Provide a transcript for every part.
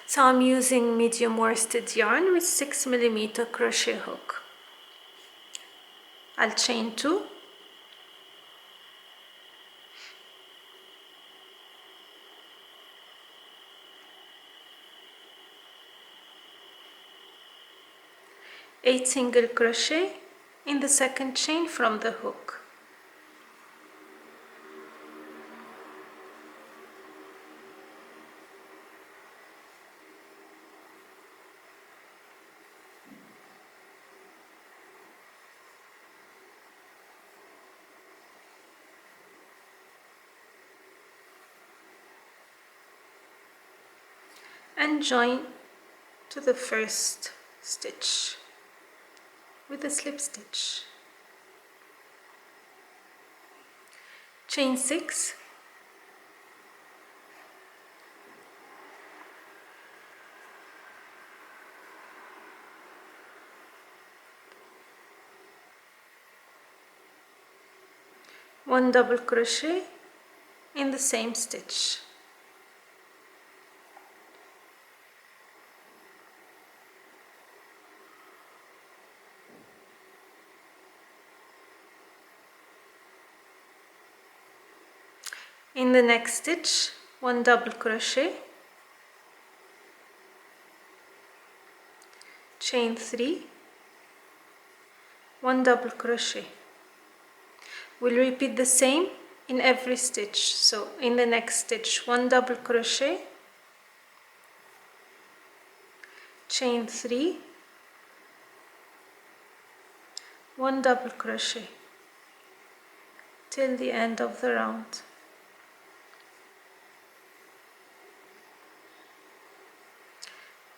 So I'm using medium worsted yarn with 6mm crochet hook. I'll chain 2, eight single crochet in the second chain from the hook. And join to the first stitch with a slip stitch. Chain 6, one double crochet in the same stitch. In the next stitch, one double crochet, chain 3, one double crochet. We'll repeat the same in every stitch. So in the next stitch, one double crochet, chain 3, one double crochet till the end of the round.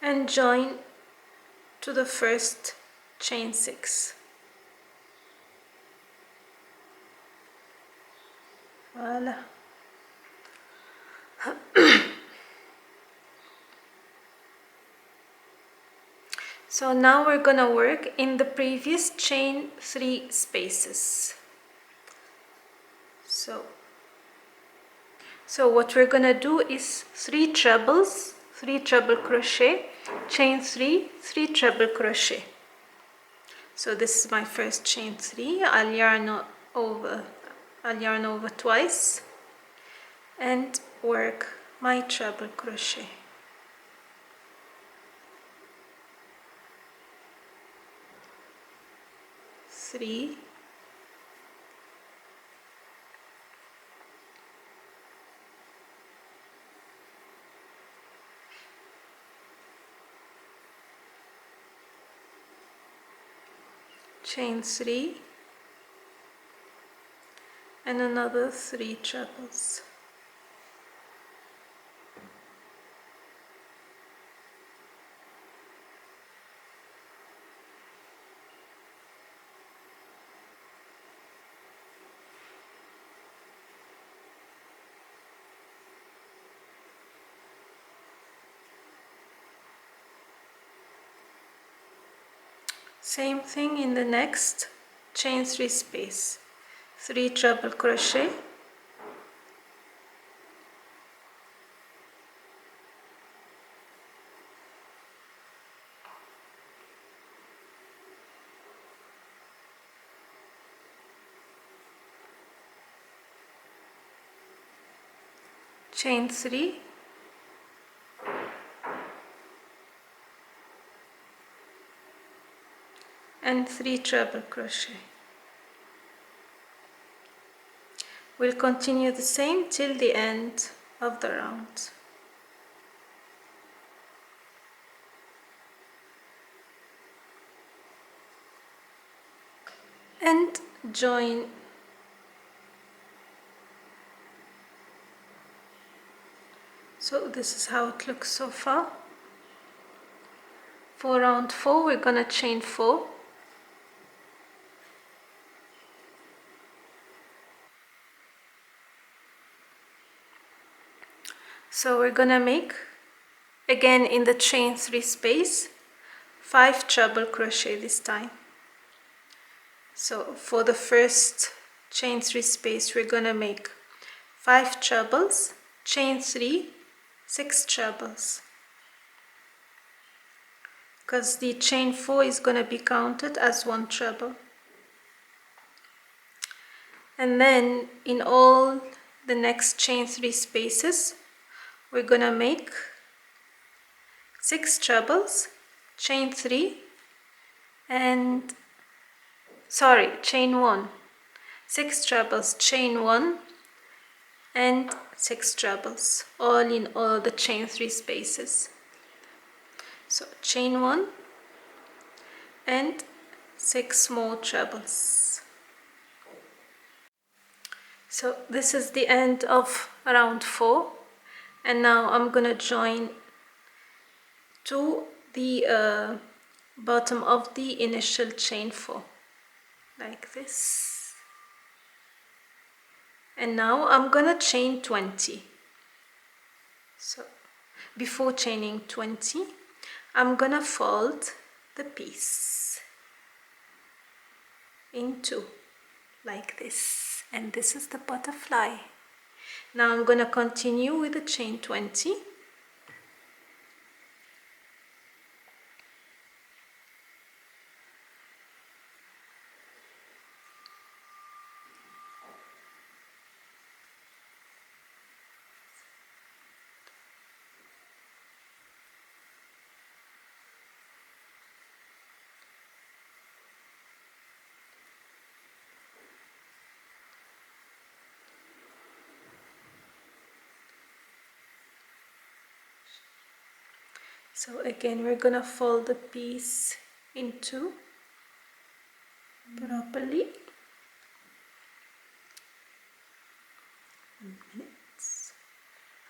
And join to the first chain 6. Voila. So now we're gonna work in the previous chain 3 spaces. So what we're gonna do is 3 trebles, 3 treble crochet, chain 3, 3 treble crochet. So this is my first chain 3. I'll yarn over twice and work my treble crochet. Three, chain 3 and another 3 trebles. Same thing in the next chain 3 space, 3 treble crochet, chain 3, and 3 treble crochet. We'll continue the same till the end of the round. And join so this is how it looks so far. For round 4 we're gonna chain 4, so we're gonna make again in the chain 3 space 5 treble crochet this time. So for the first chain 3 space we're gonna make 5 trebles, chain 3, 6 trebles. because the chain 4 is going to be counted as 1 treble. And then in all the next chain 3 spaces, we're going to make 6 trebles, chain 3, and chain 1, 6 trebles, chain 1, and 6 trebles, all in all the chain 3 spaces. So chain 1 and 6 more trebles. So this is the end of round 4, and now I'm gonna join to the bottom of the initial chain 4 like this, and now I'm gonna chain 20. So before chaining 20, I'm gonna fold the piece in 2 like this, and this is the butterfly. Now I'm gonna continue with the chain 20. So again, we're gonna fold the piece in 2 properly. 1 minute.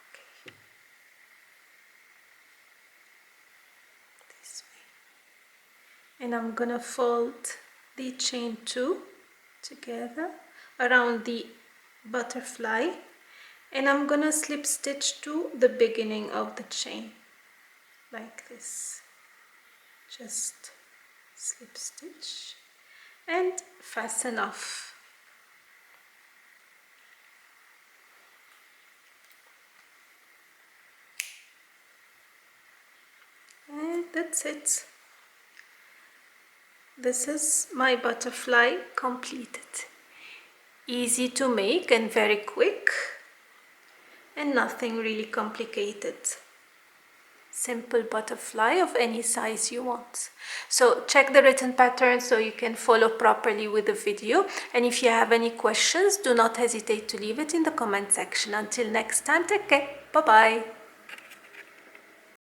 Okay. This way. And I'm gonna fold the chain 2 together around the butterfly, and I'm gonna slip stitch to the beginning of the chain like this. Just slip stitch and fasten off. And that's it. This is my butterfly completed. Easy to make and very quick, and nothing really complicated. Simple butterfly of any size you want. So check the written pattern so you can follow properly with the video, and if you have any questions, do not hesitate to leave it in the comment section. Until next time, take care. Bye bye.